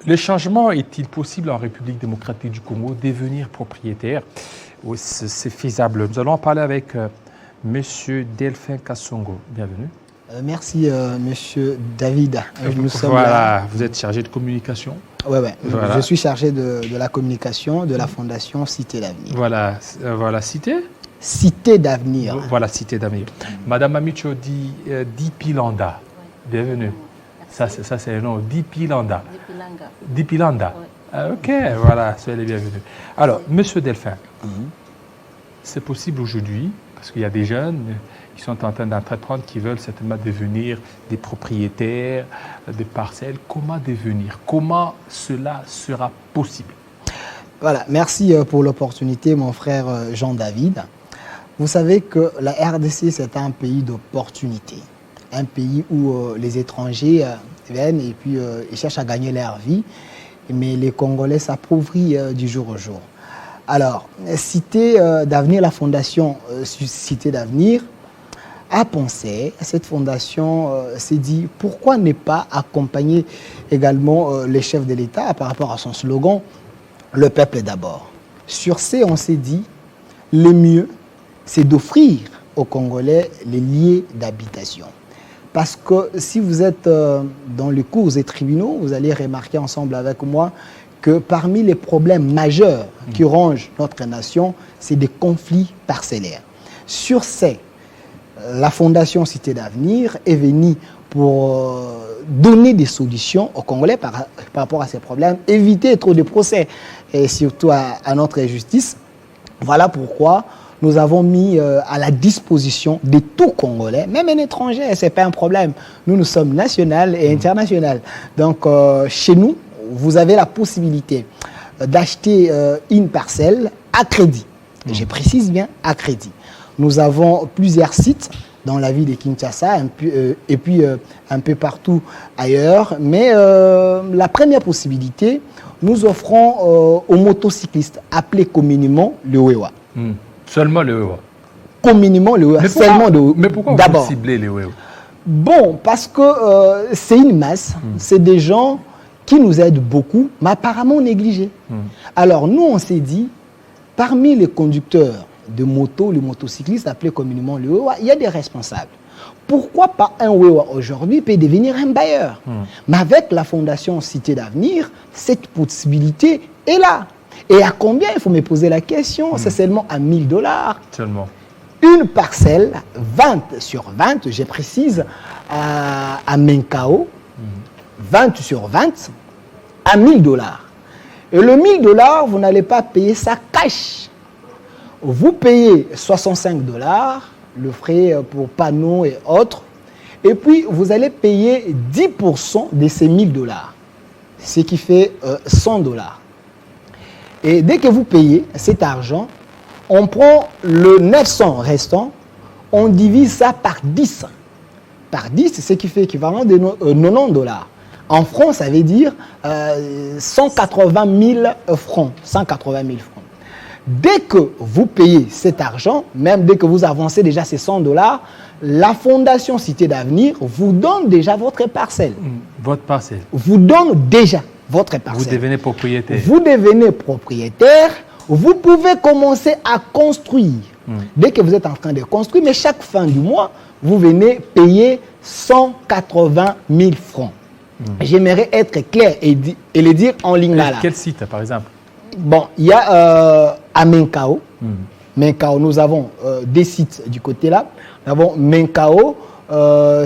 Le changement est-il possible en République démocratique du Congo, devenir propriétaire? Oui, c'est faisable. Nous allons en parler avec Monsieur Delphin Kassongo. Bienvenue. Merci, Monsieur David. Nous sommes là. Vous êtes chargé de communication? Oui. Voilà. Je suis chargé de la communication de la Fondation Cité d'Avenir. Voilà, Cité? Cité d'Avenir. Voilà, Cité d'Avenir. Madame Amicho Dipilanda. Bienvenue. Ça c'est le nom. Dipilanda. Dipilanda. Oui. Ah, ok, voilà, soyez les bienvenus. Alors, Monsieur Delphin, c'est possible aujourd'hui, parce qu'il y a des jeunes qui sont en train d'entreprendre, qui veulent certainement devenir des propriétaires de parcelles. Comment devenir? Comment cela sera possible? Voilà, merci pour l'opportunité, mon frère Jean-David. Vous savez que la RDC, c'est un pays d'opportunités. Un pays où les étrangers viennent et puis ils cherchent à gagner leur vie, mais les Congolais s'appauvrissent du jour au jour. Alors, Cité d'Avenir, la fondation Cité d'Avenir, a pensé, cette fondation s'est dit, pourquoi ne pas accompagner également les chefs de l'État par rapport à son slogan, le peuple d'abord. Sur ce, on s'est dit, le mieux, c'est d'offrir aux Congolais les lieux d'habitation. Parce que si vous êtes dans les cours et tribunaux, vous allez remarquer ensemble avec moi que parmi les problèmes majeurs qui rongent notre nation, c'est des conflits parcellaires. Sur ces, la Fondation Cité d'Avenir est venue pour donner des solutions aux Congolais par rapport à ces problèmes, éviter trop de procès et surtout à notre justice. Voilà pourquoi nous avons mis à la disposition de tout Congolais, même un étranger, ce n'est pas un problème. Nous sommes national et international. Donc, chez nous, vous avez la possibilité d'acheter une parcelle à crédit. Je précise bien, à crédit. Nous avons plusieurs sites dans la ville de Kinshasa et puis un peu partout ailleurs. Mais la première possibilité, nous offrons aux motocyclistes, appelés communément le Wewa. Seulement le Wewa. Communément le Wewa. Mais pourquoi vous ciblez le Wewa? Bon, parce que c'est une masse, c'est des gens qui nous aident beaucoup, mais apparemment négligés. Alors nous, on s'est dit, parmi les conducteurs de moto, les motocyclistes appelés communément le Wewa, il y a des responsables. Pourquoi pas un Wewa aujourd'hui peut devenir un bailleur? Mais avec la Fondation Cité d'Avenir, cette possibilité est là. Et à combien? Il faut me poser la question. C'est seulement à 1 000 $. Seulement. Une parcelle, 20 sur 20, je précise, à Menkao, 20 sur 20, à 1 000 $. Et le 1 000 $, vous n'allez pas payer ça cash. Vous payez 65 $, le frais pour panneaux et autres, et puis vous allez payer 10% de ces 1 000 $, ce qui fait 100 $. Et dès que vous payez cet argent, on prend le 900 restant, on divise ça par 10. Par 10, ce qui fait équivalent de 90 $. En francs, ça veut dire 180 000 francs. 180 000 francs. Dès que vous payez cet argent, même dès que vous avancez déjà ces 100 $, la Fondation Cité d'Avenir vous donne déjà votre parcelle. Votre parcelle. Vous donne déjà votre parcelle. Vous devenez propriétaire. Vous devenez propriétaire. Vous pouvez commencer à construire. Dès que vous êtes en train de construire, mais chaque fin du mois, vous venez payer 180 000 francs. J'aimerais être clair et le dire en ligne là. Quel site, par exemple? Bon, il y a à Menkao. Menkao, nous avons des sites du côté là. Nous avons Menkao,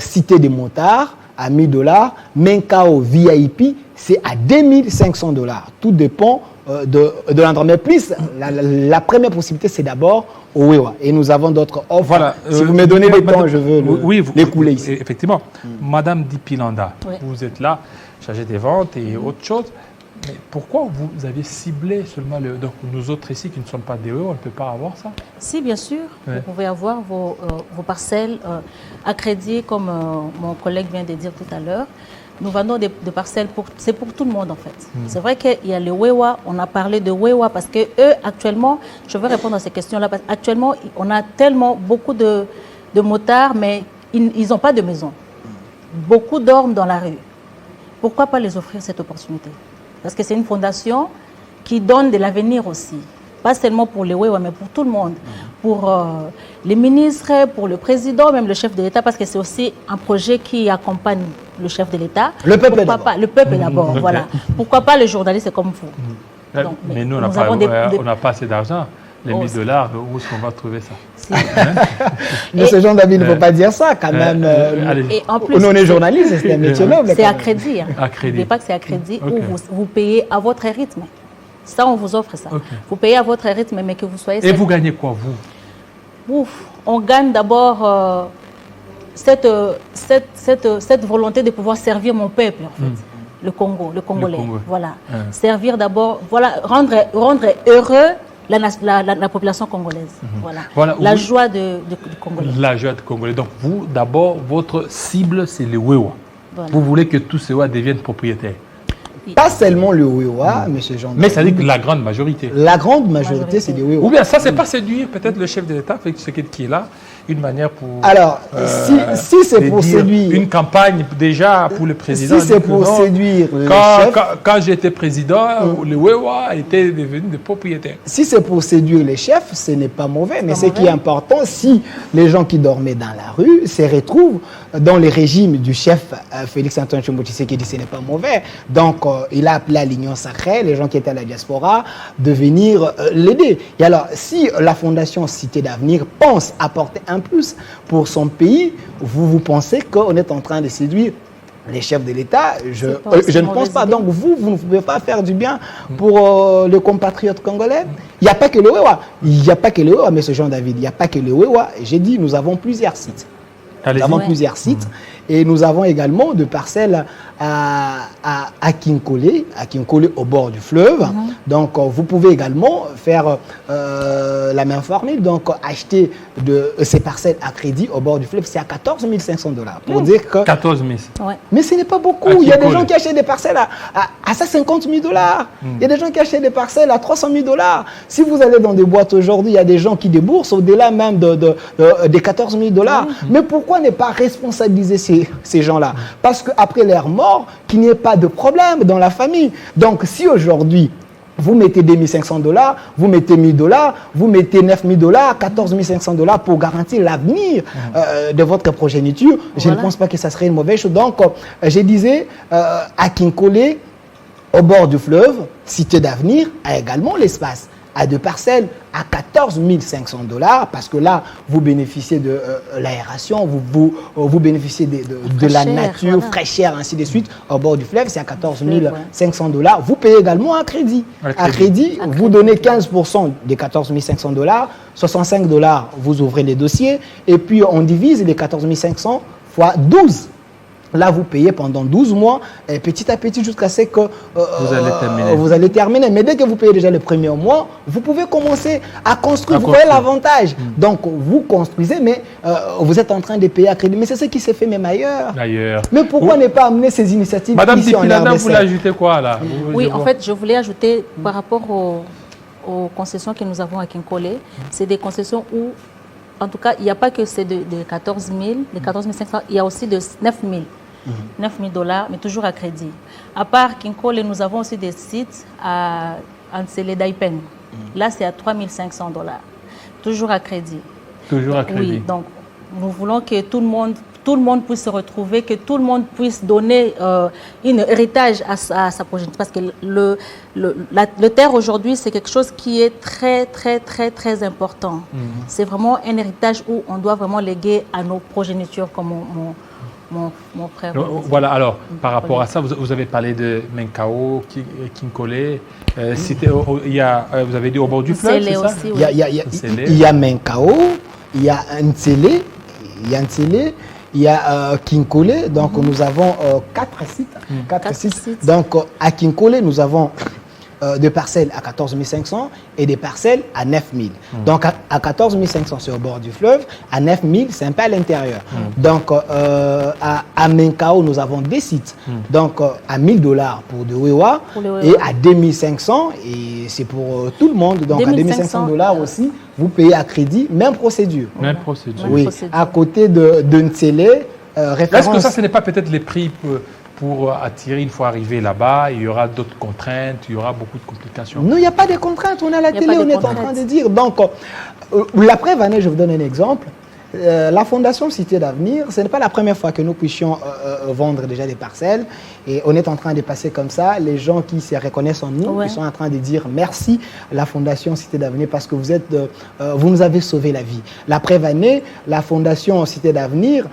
Cité des Motards, à 1 000 $. Menkao VIP, c'est à 2 500 $. Tout dépend de l'endroit. Mais plus, la première possibilité, c'est d'abord au Wewa. Et nous avons d'autres offres. Voilà, si vous me donnez le temps, je veux l'écouler ici. Effectivement. Madame Dipilanda, vous êtes là, chargée des ventes et autre chose. Mais pourquoi vous avez ciblé seulement donc nous autres ici qui ne sommes pas des Wewa, on ne peut pas avoir ça? Si, bien sûr. Vous pouvez avoir vos parcelles à crédit, comme mon collègue vient de dire tout à l'heure. Nous vendons des parcelles, c'est pour tout le monde en fait. C'est vrai qu'il y a les Wewa, on a parlé de Wewa parce que eux actuellement, je veux répondre à ces questions-là, parce qu'actuellement on a tellement beaucoup de motards, mais ils n'ont pas de maison. Beaucoup dorment dans la rue. Pourquoi pas les offrir cette opportunité? Parce que c'est une fondation qui donne de l'avenir aussi. Pas seulement pour les Wewa, mais pour tout le monde. Pour les ministres, pour le président, même le chef de l'État, parce que c'est aussi un projet qui accompagne le chef de l'État. Le peuple d'abord. Le peuple d'abord, voilà. Pourquoi pas les journalistes comme vous? Donc, mais nous, on n'a pas assez d'argent. Les 1 000 $, où est-ce qu'on va trouver ça? Mais ce Jean David ne faut pas dire ça, quand même. Et en plus, nous, on est journalistes, c'est un métier noble. C'est à crédit. À crédit. N'oubliez pas que c'est à crédit où vous payez à votre rythme. Ça, on vous offre ça. Vous payez à votre rythme, mais que vous soyez... Et vous gagnez quoi, vous? On gagne d'abord cette volonté de pouvoir servir mon peuple, en fait. Le Congo, le Congolais. Voilà. Servir d'abord, voilà, rendre heureux la population congolaise. Voilà. La joie du Congolais. La joie du Congolais. Donc, vous, d'abord, votre cible, c'est les Wewa. Voilà. Vous voulez que tous ces Wewa deviennent propriétaires. Pas seulement le Wewa, M. Jean. Mais ça dit que la grande majorité. La grande majorité, c'est des Wewa. Ou bien ça, c'est pas séduire peut-être le chef de l'État, ce qui est là, une manière pour... Alors, si c'est pour séduire... Une campagne déjà pour le président. Si c'est pour séduire le chef... Quand j'étais président, les Wewa étaient devenus des propriétaires. Si c'est pour séduire les chefs, ce n'est pas mauvais. Mais ce qui est important, si les gens qui dormaient dans la rue se retrouvent dans les régimes du chef Félix-Antoine Tshisekedi, ce n'est pas mauvais. Donc, il a appelé à l'Union sacrée, les gens qui étaient à la diaspora, de venir l'aider. Et alors, si la Fondation Cité d'Avenir pense apporter un plus pour son pays, vous pensez qu'on est en train de séduire les chefs de l'État? Je ne pense pas. Donc, vous ne pouvez pas faire du bien pour les compatriotes congolais. Il n'y a pas que le Wewa. Il n'y a pas que le Wewa, M. Jean David. Il n'y a pas que le Wewa. J'ai dit, nous avons plusieurs sites. Nous avons plusieurs sites et nous avons également des parcelles à Kinkole au bord du fleuve. Donc, vous pouvez également faire la même formule, donc acheter ces parcelles à crédit au bord du fleuve. C'est à 14 500 $. Pour dire que... 14 000. Ouais. Mais ce n'est pas beaucoup. Il y a des gens qui achètent des parcelles à 150 000 $. Il y a des gens qui achètent des parcelles à 300 000 $. Si vous allez dans des boîtes aujourd'hui, il y a des gens qui déboursent au-delà même des 14 000 $. Mais pourquoi ne pas responsabiliser ces gens-là? Parce qu'après leur mort, qu'il n'y ait pas de problème dans la famille. Donc, si aujourd'hui, vous mettez 2 500 $, vous mettez 1 000 $, vous mettez 9 000 $, 14 500 $ pour garantir l'avenir de votre progéniture, je ne pense pas que ça serait une mauvaise chose. Donc, je disais, à Kinkole, au bord du fleuve, Cité d'Avenir a également l'espace à deux parcelles à 14 500 $, parce que là, vous bénéficiez de l'aération, vous bénéficiez de la nature, fraîcheur, ainsi de suite. Au bord du fleuve, c'est à 14 500 $. Vous payez également à crédit. À crédit, vous donnez 15% des 14 500 $, 65 $, vous ouvrez les dossiers, et puis on divise les 14 500 fois 12. Là, vous payez pendant 12 mois, et petit à petit, jusqu'à ce que vous allez terminer. Mais dès que vous payez déjà le premier mois, vous pouvez commencer à construire. Vous voyez l'avantage. Donc, vous construisez, mais vous êtes en train de payer à crédit. Mais c'est ce qui s'est fait même ailleurs. Mais pourquoi ne pas amener ces initiatives Madame ici en Dipilanda, vous voulez ajouter quoi là? Oui, en fait, je voulais ajouter par rapport aux concessions que nous avons à Kinkole. C'est des concessions où, en tout cas, il n'y a pas que c'est de 14 000, de 14 500, il y a aussi de 9 000. 9 000 $, mais toujours à crédit. À part Kinkole, nous avons aussi des sites à Ansele Daipen. Là, c'est à 3 500 $. Toujours à crédit. Toujours à crédit. Oui, donc nous voulons que tout le monde puisse se retrouver, que tout le monde puisse donner un héritage à sa progéniture. Parce que le terre aujourd'hui, c'est quelque chose qui est très, très, très, très important. C'est vraiment un héritage où on doit vraiment léguer à nos progénitures, comme mon frère. Voilà, alors, par rapport à ça, vous avez parlé de Menkao, Kinkole, vous avez dit au bord du fleuve, c'est ça? Il y a Menkao, il y a Ntsele, il y a Kinkole, donc nous avons 4 sites. Donc, à Kinkole, nous avons des parcelles à 14 500 et des parcelles à 9 000. Donc, à 14 500, c'est au bord du fleuve. À 9 000, c'est un peu à l'intérieur. Donc, à Menkao, nous avons des sites. Donc, à 1 000 $ pour de Wewa et à 2 500, et c'est pour tout le monde. Donc, à 2 500 $ aussi, vous payez à crédit, même procédure. Même procédure. Oui, à côté de Ntsele, est-ce que ça, ce n'est pas peut-être les prix pour attirer, une fois arrivé là-bas, il y aura d'autres contraintes, il y aura beaucoup de complications. Non, il n'y a pas de contraintes. On est à la télé, on est en train de dire. Donc, la preuve, je vous donne un exemple. La Fondation Cité d'Avenir, ce n'est pas la première fois que nous puissions vendre déjà des parcelles. Et on est en train de passer comme ça. Les gens qui se reconnaissent en nous, ils sont en train de dire merci la Fondation Cité d'Avenir parce que vous nous avez sauvé la vie. La preuve année, la Fondation Cité d'Avenir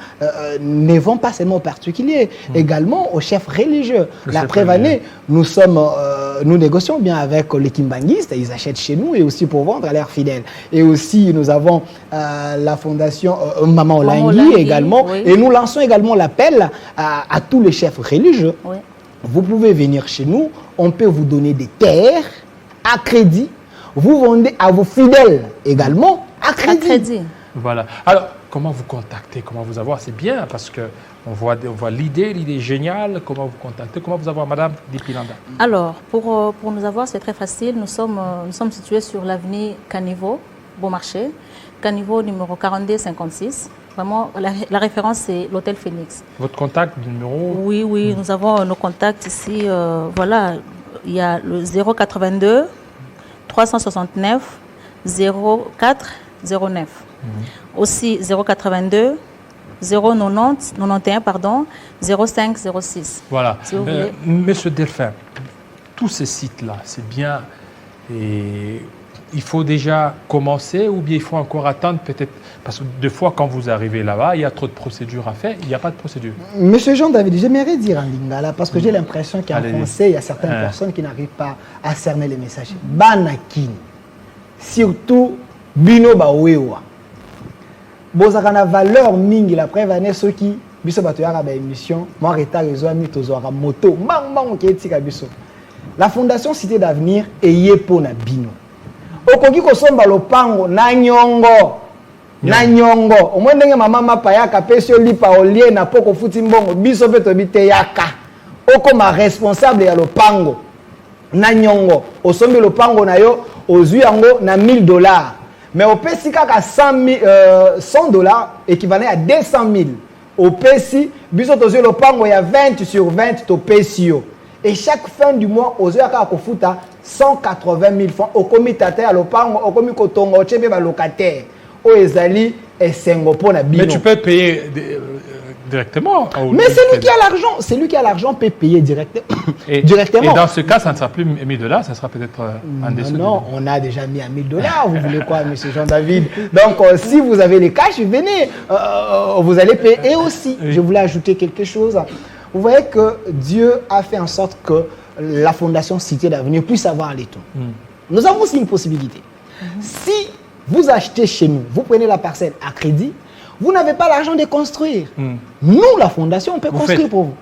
ne vend pas seulement aux particuliers, également aux chefs religieux. La preuve année, nous négocions bien avec les kimbanguistes, ils achètent chez nous et aussi pour vendre à leurs fidèles. Et aussi, nous avons la Fondation Maman Olangui également. Oui. Et nous lançons également l'appel à tous les chefs religieux. Oui. Vous pouvez venir chez nous, on peut vous donner des terres à crédit. Vous vendez à vos fidèles également à crédit. Voilà. Alors, comment vous contacter, comment vous avoir? C'est bien parce que on voit l'idée est géniale. Comment vous contacter, comment vous avoir, Madame Dipilanda? Alors, pour nous avoir, c'est très facile. Nous sommes situés sur l'avenue Caniveau, Beaumarchais. Caniveau numéro 4256. Vraiment, la référence, c'est l'hôtel Phoenix. Votre contact, numéro? Oui, nous avons nos contacts ici. Voilà, il y a le 082 369 04 09. Aussi 082 090 91 pardon 05 06. Voilà. Si Monsieur Delphin, tous ces sites-là, c'est bien. Et il faut déjà commencer ou bien il faut encore attendre peut-être? Parce que des fois, quand vous arrivez là-bas, il y a trop de procédures à faire. Il n'y a pas de procédure. Monsieur Jean-David, j'aimerais dire en lingala parce que j'ai l'impression qu'en français, il y a certaines personnes qui n'arrivent pas à cerner les messages. Banakin, surtout Bino Bawewa. Bozakana valeur mingi la preuve année ceux qui biso batoyaka ba émission moi retard rezo ami tozwaka moto bang ke tika biso. La Fondation Cité d'Avenir eye pona bino. Okoki kosomba lopango na nyongo. Na nyongo. Omwe ndenge mama mapa yaka pesio lipa olie na poko futi mbongo biso pe tobite yaka. Oko ma responsable ya lopango. Na nyongo. Osombi lopango na yo ozwi yango na $1000. Mais au PSI, $100 équivalent à 200 000. Au PSI, il y a 20 sur 20 au PSI. Et chaque fin du mois, au PSI, 180 000 francs. Au comité à l'opango, au comité au locataire. Au Ezali et Sengopo na bino. Mais tu peux payer directement. Mais c'est lui qui a l'argent. C'est lui qui a l'argent peut payer directement. Et dans ce cas, ça ne sera plus $1000, ça sera peut-être en dessous. Non, on a déjà mis à $1000. Vous voulez quoi, monsieur Jean-David? Donc, si vous avez les cash, venez. Vous allez payer. Et aussi, je voulais ajouter quelque chose. Vous voyez que Dieu a fait en sorte que la Fondation Cité d'Avenir puisse avoir les taux. Nous avons aussi une possibilité. Si vous achetez chez nous, vous prenez la parcelle à crédit, vous n'avez pas l'argent de construire. Nous, la Fondation, on peut construire pour vous.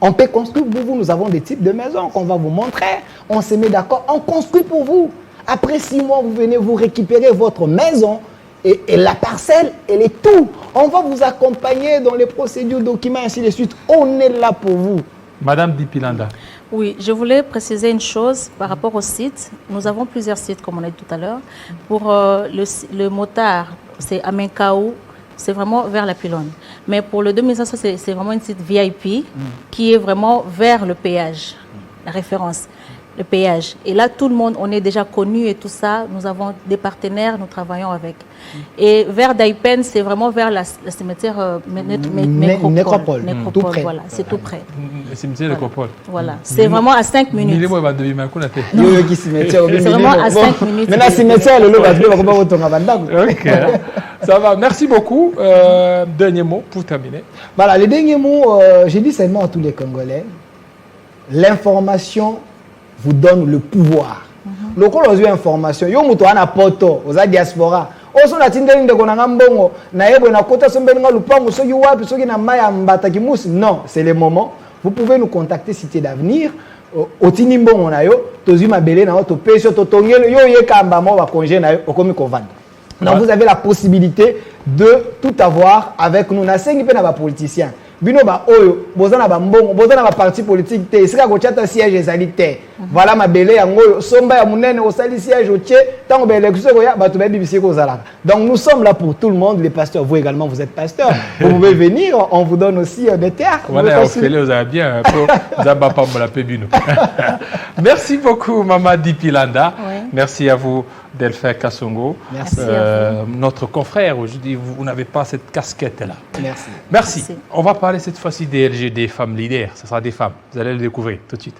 On peut construire pour vous. Nous avons des types de maisons qu'on va vous montrer. On se met d'accord, on construit pour vous. Après 6 mois, vous venez vous récupérer votre maison et la parcelle, elle est tout. On va vous accompagner dans les procédures, documents, ainsi de suite. On est là pour vous. Madame Dipilanda. Oui, je voulais préciser une chose par rapport au site. Nous avons plusieurs sites, comme on a dit tout à l'heure. Pour le motard, c'est à Menkaou, c'est vraiment vers la pylône. Mais pour le 2500, c'est vraiment une site VIP qui est vraiment vers le péage, la référence, le péage. Et là, tout le monde, on est déjà connu et tout ça. Nous avons des partenaires, nous travaillons avec. Et vers Daipen, c'est vraiment vers la cimetière Nécropole. Tout près. Voilà, c'est tout près. Le cimetière Nécropole. Voilà, c'est vraiment à 5 minutes. C'est vraiment à 5 minutes. Mais la cimetière, le Ok, ça va. Merci beaucoup. Dernier mot pour terminer. Voilà, le dernier mot, j'ai dit seulement à tous les Congolais, l'information vous donne le pouvoir. Le col aux informations, yo muto ana poto, aux diaspora. Oso na tindeli ndeko na ngambongo, na yebo na kota sombeli nga lupango soki wapi soki na maya mbata kimusi. Non, c'est le moment. Vous pouvez nous contacter Cité d'Avenir. Otini mbongo na yo, tozi mabele na yo, to pesio to tongelo yo yekamba mo ba congé na yo, okomi kovanda. Donc vous avez la possibilité de tout avoir avec nous. Na sengi pe na ba politiciens. bino ba oyo bozana ba mbongo bozana ba parti politique te sika ko chata siège ezali te voilà mabele yango oyo somba ya munene osali siège otie tango ba élection ko ya bato ba bibisi ko zalaka. Donc nous sommes là pour tout le monde, les pasteurs, vous également vous êtes pasteurs, vous pouvez venir, on vous donne aussi des terres. Voilà, on fait les bien pour Zamba la Pébino. Merci beaucoup Maman Dipilanda. Oui. Merci à vous Delphin Kassongo. Merci à vous. Notre confrère, aujourd'hui, vous n'avez pas cette casquette-là. Merci. Merci. On va parler cette fois-ci des LGD, femmes leaders. Ce sera des femmes. Vous allez le découvrir tout de suite.